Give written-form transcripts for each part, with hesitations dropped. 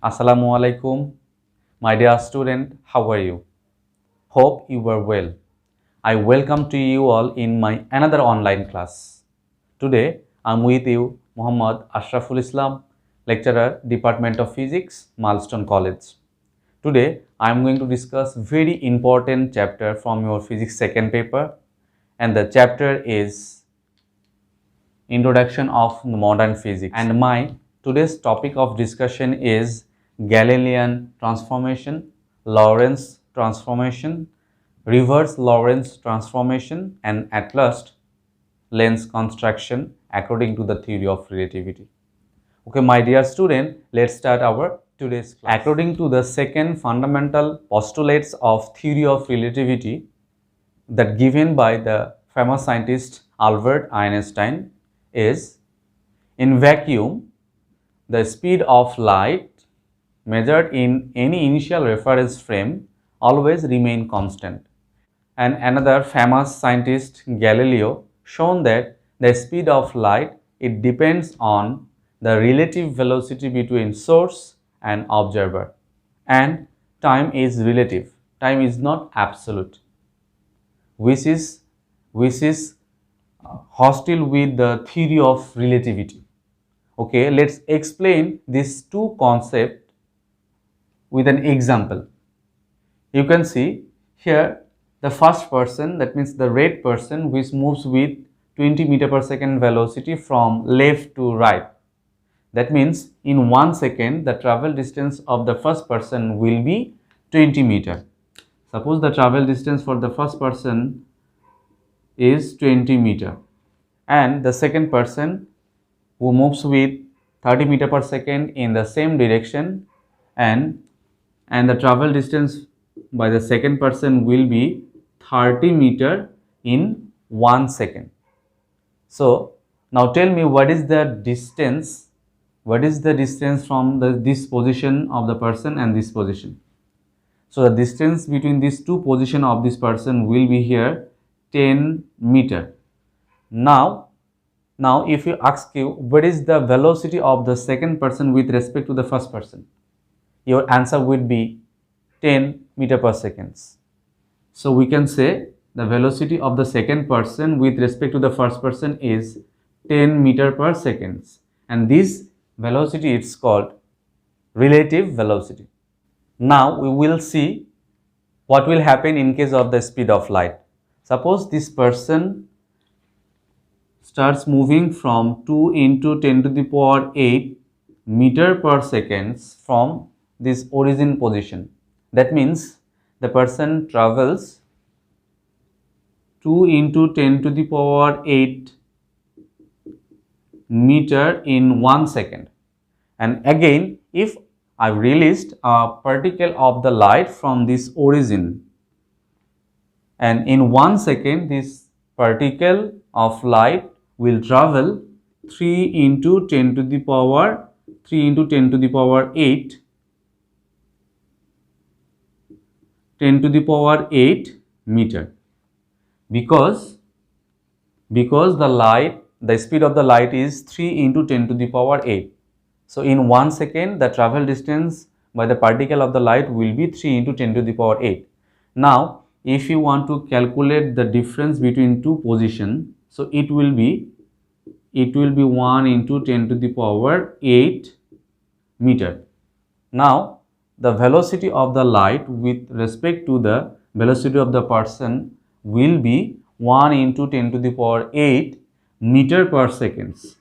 Assalamu alaikum, my dear student, how are you? Hope you are well. I welcome to you all in my another online class. Today, I am with you, Muhammad Ashraful Islam, lecturer, Department of Physics, Milestone College. Today, I am going to discuss very important chapter from your physics second paper, and the chapter is Introduction of Modern Physics. And my today's topic of discussion is Galilean transformation, Lorentz transformation, reverse Lorentz transformation, and at last lens construction according to the theory of relativity. Okay, my dear student, let's start our today's class. According to the second fundamental postulates of theory of relativity that given by the famous scientist Albert Einstein is, in vacuum, the speed of light measured in any initial reference frame always remain constant. And another famous scientist, Galileo, shown that the speed of light, it depends on the relative velocity between source and observer. And time is relative. Time is not absolute, which is hostile with the theory of relativity. Okay, let's explain these two concepts with an example. You can see here the first person, that means the red person, which moves with 20 meter per second velocity from left to right. That means in 1 second the travel distance of the first person will be 20 meter. Suppose the travel distance for the first person is 20 meter, and the second person who moves with 30 meter per second in the same direction, and the travel distance by the second person will be 30 meter in 1 second. So now tell me, what is the distance from this position of the person and this position? So the distance between these two positions of this person will be here 10 meter. Now if you ask you what is the velocity of the second person with respect to the first person, your answer would be 10 meter per seconds. So we can say the velocity of the second person with respect to the first person is 10 meter per seconds, and this velocity is called relative velocity. Now we will see what will happen in case of the speed of light. Suppose this person starts moving from 2 into 10 to the power 8 meter per seconds from this origin position. That means the person travels 2 into 10 to the power 8 meter in 1 second. And again, if I released a particle of the light from this origin, and in 1 second this particle of light will travel 3 into 10 to the power 8 10 to the power 8 meter, because the speed of the light is 3 into 10 to the power 8. So in 1 second the travel distance by the particle of the light will be 3 into 10 to the power 8. Now if you want to calculate the difference between two positions, so it will be 1 into 10 to the power 8 meter. Now the velocity of the light with respect to the velocity of the person will be 1 into 10 to the power 8 meter per seconds.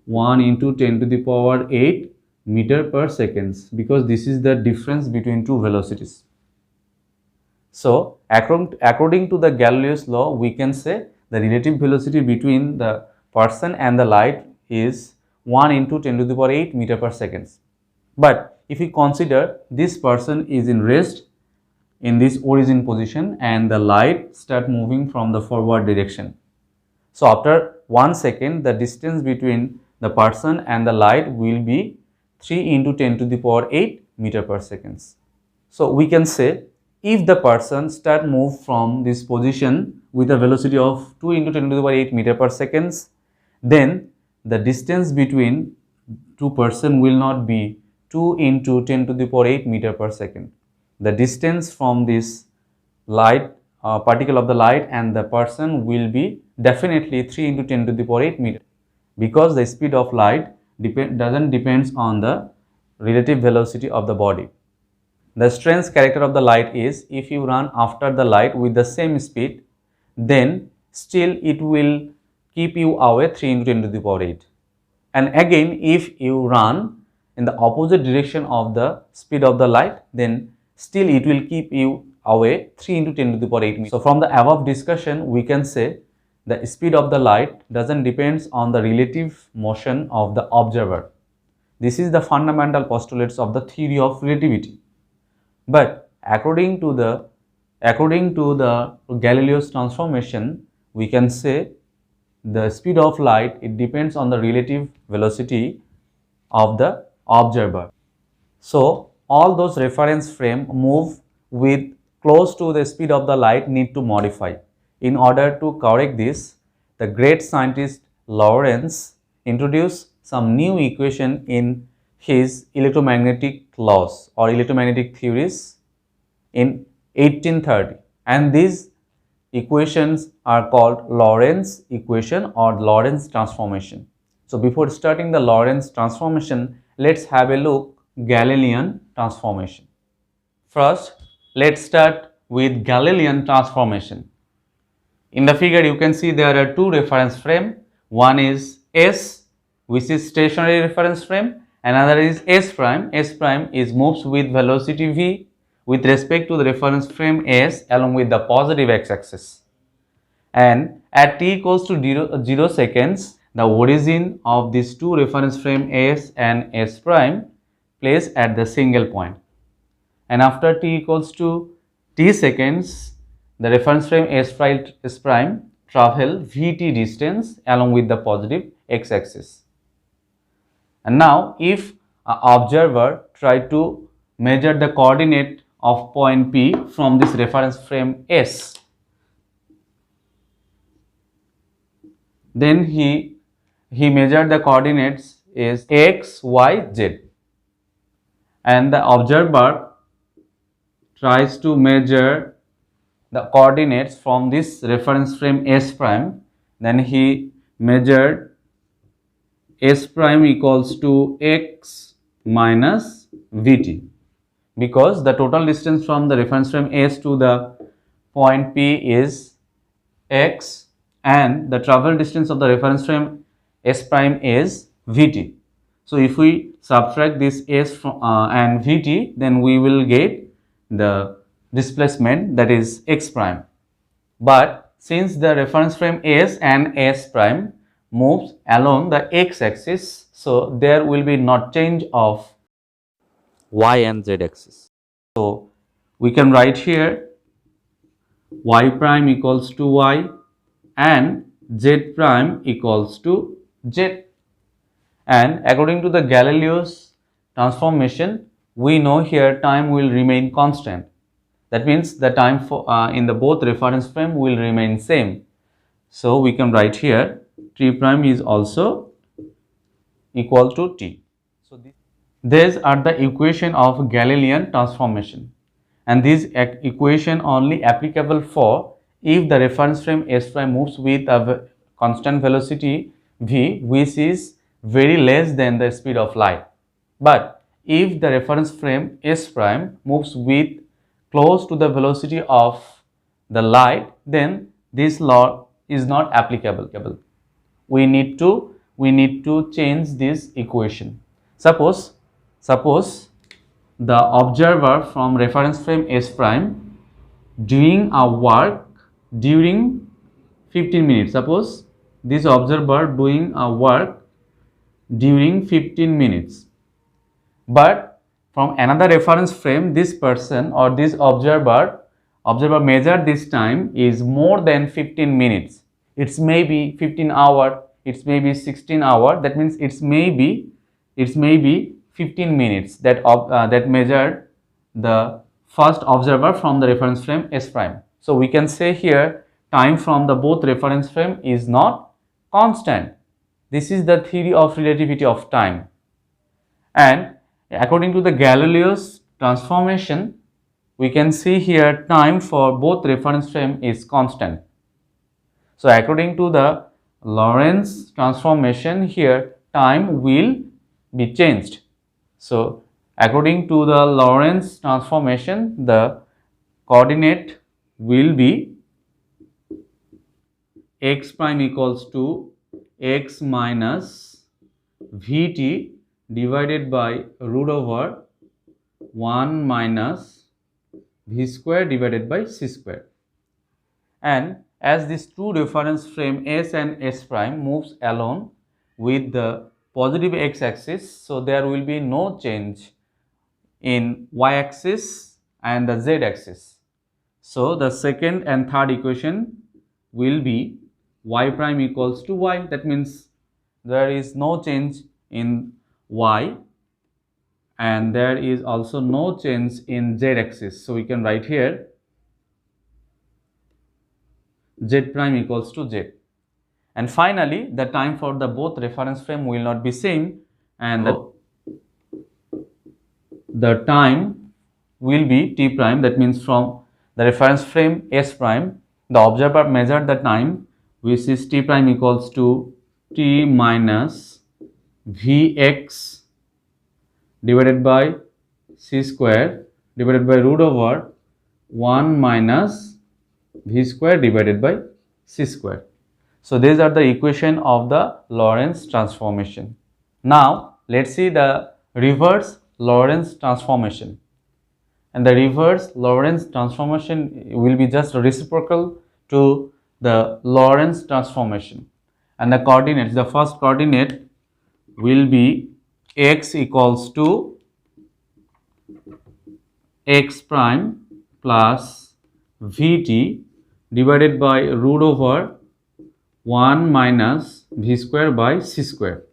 1 into 10 to the power 8 meter per seconds, because this is the difference between two velocities. So according to the Galileo's law, we can say the relative velocity between the person and the light is 1 into 10 to the power 8 meter per seconds. But if we consider this person is in rest in this origin position and the light start moving from the forward direction. So after 1 second, the distance between the person and the light will be 3 into 10 to the power 8 meter per seconds. So we can say if the person start move from this position with a velocity of 2 into 10 to the power 8 meter per seconds, then the distance between two person will not be 2 into 10 to the power 8 meter per second. The distance from this light particle of the light and the person will be definitely 3 into 10 to the power 8 meter, because the speed of light doesn't depends on the relative velocity of the body. The strange character of the light is, if you run after the light with the same speed, then still it will keep you away 3 into 10 to the power 8. And again, if you run in the opposite direction of the speed of the light, then still it will keep you away 3 into 10 to the power 8. So from the above discussion, we can say the speed of the light doesn't depends on the relative motion of the observer. This is the fundamental postulates of the theory of relativity. But according to the Galileo's transformation, we can say the speed of light, it depends on the relative velocity of the observer. So all those reference frame move with close to the speed of the light need to modify. In order to correct this, the great scientist Lorentz introduced some new equation in his electromagnetic laws or electromagnetic theories in 1830, and these equations are called Lorentz equation or Lorentz transformation. So before starting the Lorentz transformation, let's have a look Galilean transformation. First, let's start with Galilean transformation. In the figure you can see there are two reference frame. One is S, which is stationary reference frame. Another is S prime. S prime is moves with velocity v with respect to the reference frame S along with the positive x-axis. And at t equals to 0 seconds, the origin of these two reference frame S and S prime placed at the single point. And after t equals to t seconds, the reference frame S prime travel vt distance along with the positive x-axis. And now if an observer try to measure the coordinate of point P from this reference frame S, then he measured the coordinates is x, y, z, and the observer tries to measure the coordinates from this reference frame S prime. Then he measured S prime equals to x minus vt, because the total distance from the reference frame S to the point P is x and the travel distance of the reference frame S prime is vt. So if we subtract this S from, and vt, then we will get the displacement, that is x prime. But since the reference frame S and S prime moves along the x-axis, so there will be not change of y and z axis. So we can write here y prime equals to y and z prime equals to z. And according to the Galileo's transformation, we know here time will remain constant. That means the time for in the both reference frame will remain same. So we can write here t prime is also equal to t. So these are the equation of Galilean transformation, and this equation only applicable for if the reference frame S prime moves with a constant velocity v, which is very less than the speed of light. But if the reference frame S prime moves with close to the velocity of the light, then this law is not applicable. We need to change this equation. Suppose the observer from reference frame S prime doing a work during 15 minutes. Suppose this observer doing a work during 15 minutes. But from another reference frame, this person or this observer measured this time is more than 15 minutes. It's maybe 15 hour, it's maybe 16 hour. That means it's maybe 15 minutes that that measured the first observer from the reference frame S prime. So we can say here time from the both reference frame is not constant. This is the theory of relativity of time. And According to the Galileo's transformation, we can see here time for both reference frame is constant. So according to the Lorentz transformation, here time will be changed. So according to the Lorentz transformation, the coordinate will be x prime equals to x minus vt divided by root over 1 minus v square divided by c square. And as this two reference frame S and S prime moves along with the positive x-axis, so there will be no change in y-axis and the z-axis. So the second and third equation will be y prime equals to y. That means there is no change in y and there is also no change in z-axis. So we can write here z prime equals to z. And finally, the time for the both reference frame will not be same, and the time will be t prime. That means from the reference frame S prime, the observer measured the time, which is t prime equals to t minus vx divided by c square divided by root over 1 minus v square divided by c square. So these are the equation of the Lorentz transformation. Now let's see the reverse Lorentz transformation. And the reverse Lorentz transformation will be just reciprocal to the Lorentz transformation. And the coordinates, the first coordinate will be x equals to x prime plus vt divided by root over 1 minus v square by c square.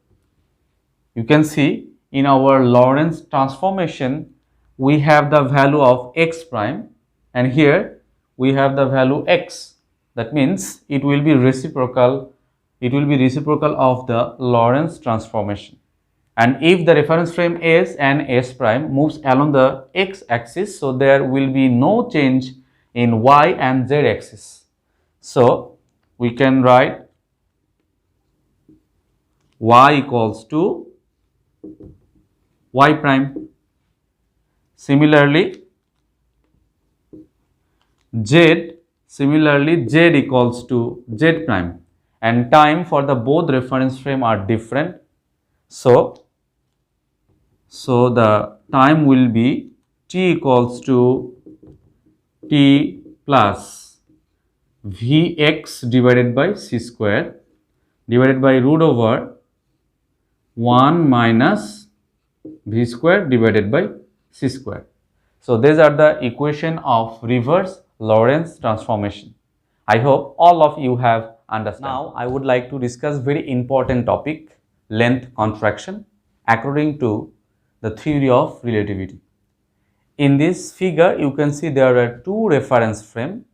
You can see in our Lorentz transformation, we have the value of x prime and here we have the value x. That means it will be reciprocal. It will be reciprocal of the Lorentz transformation. And if the reference frame S and S prime moves along the x-axis, so there will be no change in y and z axis. So we can write y equals to y prime. Similarly, z equals to z prime, and time for the both reference frame are different. So the time will be t equals to t plus vx divided by c square divided by root over 1 minus v square divided by c square. So these are the equation of reverse Lorentz transformation. I hope all of you have understood. Now I would like to discuss very important topic, length contraction according to the theory of relativity. In this figure you can see there are two reference frame.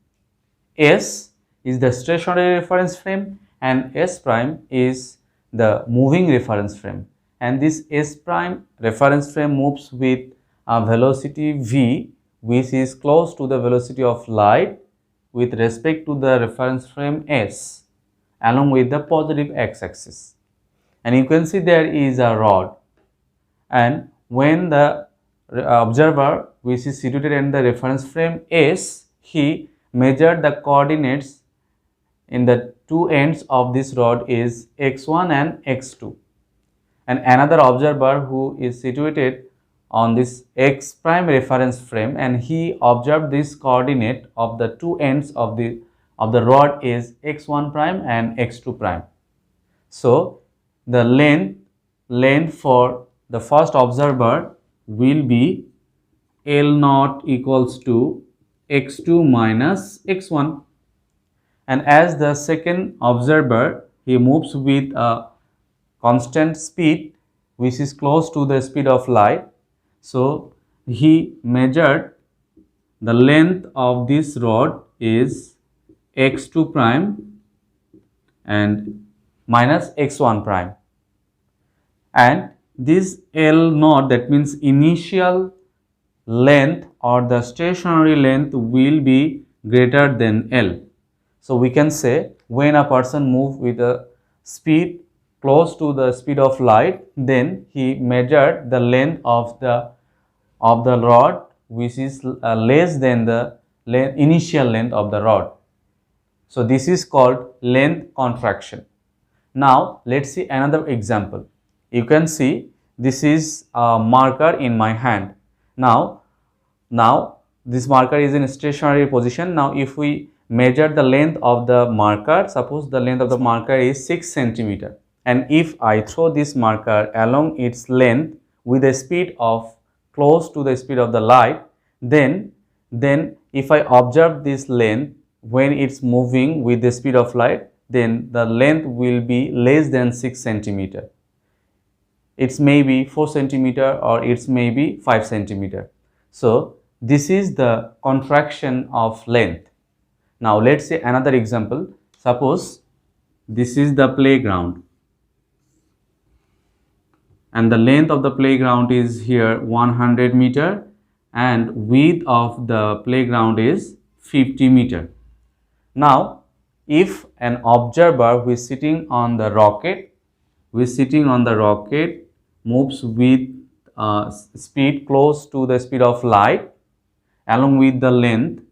S is the stationary reference frame and S prime is the moving reference frame, and this S prime reference frame moves with a velocity v which is close to the velocity of light with respect to the reference frame S along with the positive x-axis. And you can see there is a rod, and when the observer which is situated in the reference frame S, he measured the coordinates in the two ends of this rod is x1 and x2, and another observer who is situated on this x prime reference frame, and he observed this coordinate of the two ends of the rod is x1 prime and x2 prime. So the length for the first observer will be L0 equals to x2 minus x1, and as the second observer he moves with a constant speed which is close to the speed of light, so he measured the length of this rod is x2 prime and minus x1 prime, and this L naught, that means initial length or the stationary length, will be greater than L. So we can say when a person move with a speed close to the speed of light, then he measured the length of the rod, which is less than the initial length of the rod. So this is called length contraction. Now let's see another example. You can see this is a marker in my hand. Now this marker is in a stationary position. Now if we measure the length of the marker, suppose the length of the marker is 6 centimeter, and if I throw this marker along its length with a speed of close to the speed of the light, then if I observe this length when it's moving with the speed of light, then the length will be less than 6 centimeter. It's maybe 4 centimeter or it's maybe 5 centimeter. So this is the contraction of length. Now let's say another example. Suppose this is the playground and the length of the playground is here 100 meter and width of the playground is 50 meter. Now if an observer who is sitting on the rocket moves with speed close to the speed of light along with the length,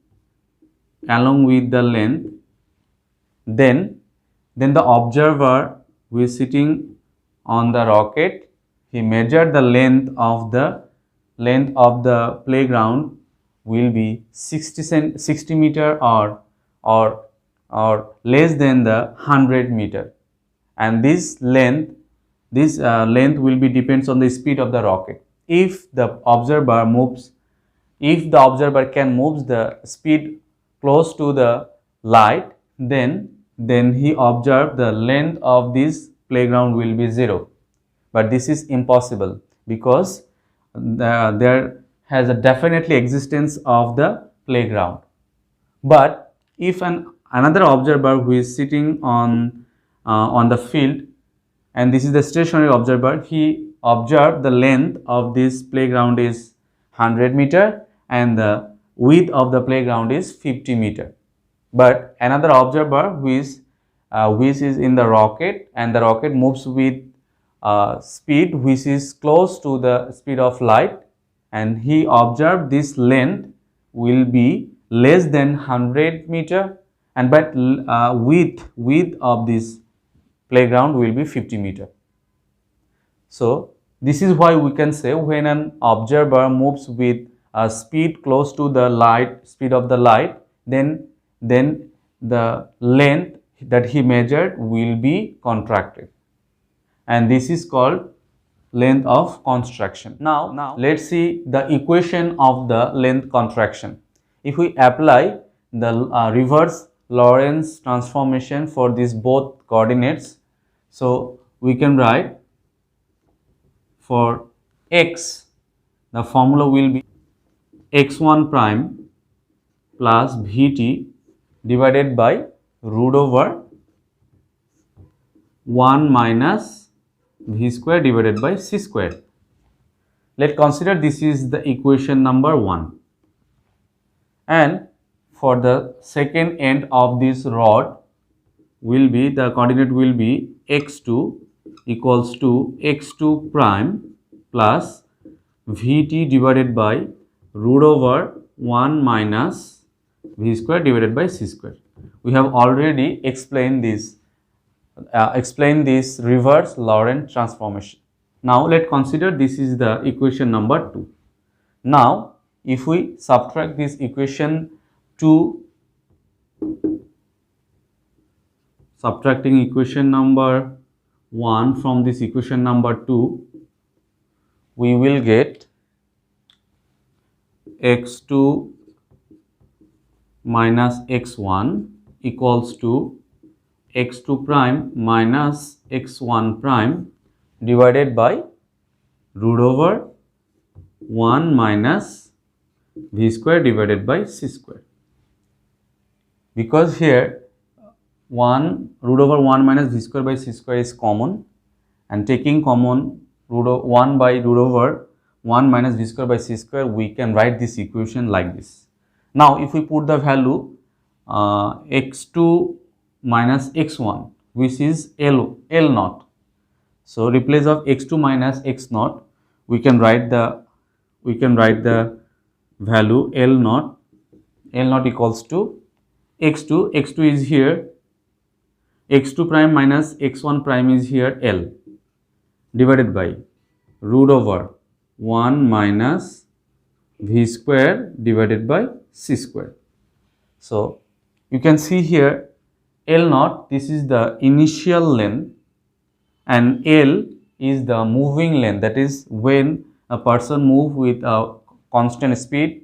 then the observer who is sitting on the rocket, he measured the length of the playground will be 60 meter or less than the 100 meter, and this length will be depends on the speed of the rocket. If the observer can move the speed close to the light, then he observed the length of this playground will be 0. But this is impossible because there has a definitely existence of the playground. But if another observer who is sitting on the field, and this is the stationary observer, he observed the length of this playground is 100 meter and the width of the playground is 50 meter. But another observer which is in the rocket, and the rocket moves with speed which is close to the speed of light, and he observed this length will be less than 100 meter, and but width of this playground will be 50 meter. So this is why we can say when an observer moves with a speed close to the speed of the light, then the length that he measured will be contracted, and this is called length of contraction. Now let's see the equation of the length contraction. If we apply the reverse Lorentz transformation for these both coordinates, so we can write for x, the formula will be x1 prime plus vt divided by root over 1 minus v square divided by c square. Let's consider this is the equation number 1, and for the second end of this rod will be the coordinate will be x2 equals to x2 prime plus vt divided by root over 1 minus v square divided by c square. We have already explained this reverse Lorentz transformation. Now let's consider this is the equation number 2. Now if we subtract this equation 2, subtracting equation number 1 from this equation number 2, we will get x2 minus x1 equals to x2 prime minus x1 prime divided by root over 1 minus v square divided by c square. Because here root over 1 minus v square by c square is common, and taking common 1 by root over 1 minus v square by c square, we can write this equation like this. Now, if we put the value x2 minus x1, which is L naught. So, replace of x2 minus x naught, we can write the value L naught equals to x2 is here, x2 prime minus x1 prime is here L, divided by root over 1 minus v square divided by c square. So, you can see here L naught, this is the initial length, and L is the moving length, that is when a person move with a constant speed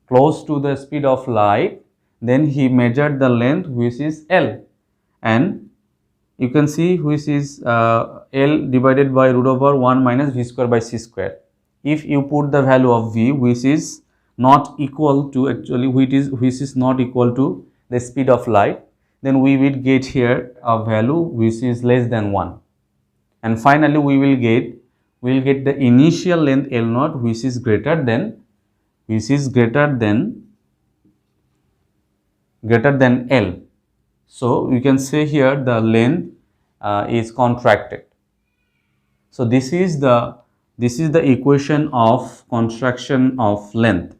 close to the speed of light, then he measured the length, which is L, and you can see which is L divided by root over 1 minus v square by c square. If you put the value of v, which is not equal to, actually which is not equal to the speed of light, then we will get here a value which is less than 1, and finally we will get the initial length L naught, which is greater than L. So you can say here the length is contracted. So this is the equation of contraction of length,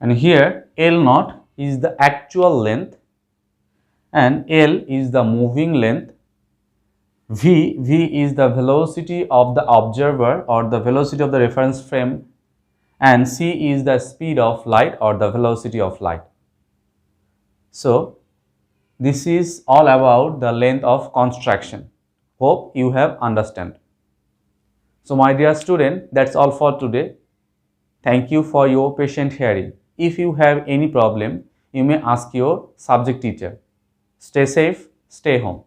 and here L naught is the actual length and L is the moving length. V is the velocity of the observer or the velocity of the reference frame, and c is the speed of light or the velocity of light. So this is all about the length of contraction. Hope you have understand. So my dear student, that's all for today. Thank you for your patient hearing. If you have any problem, you may ask your subject teacher. Stay safe, stay home.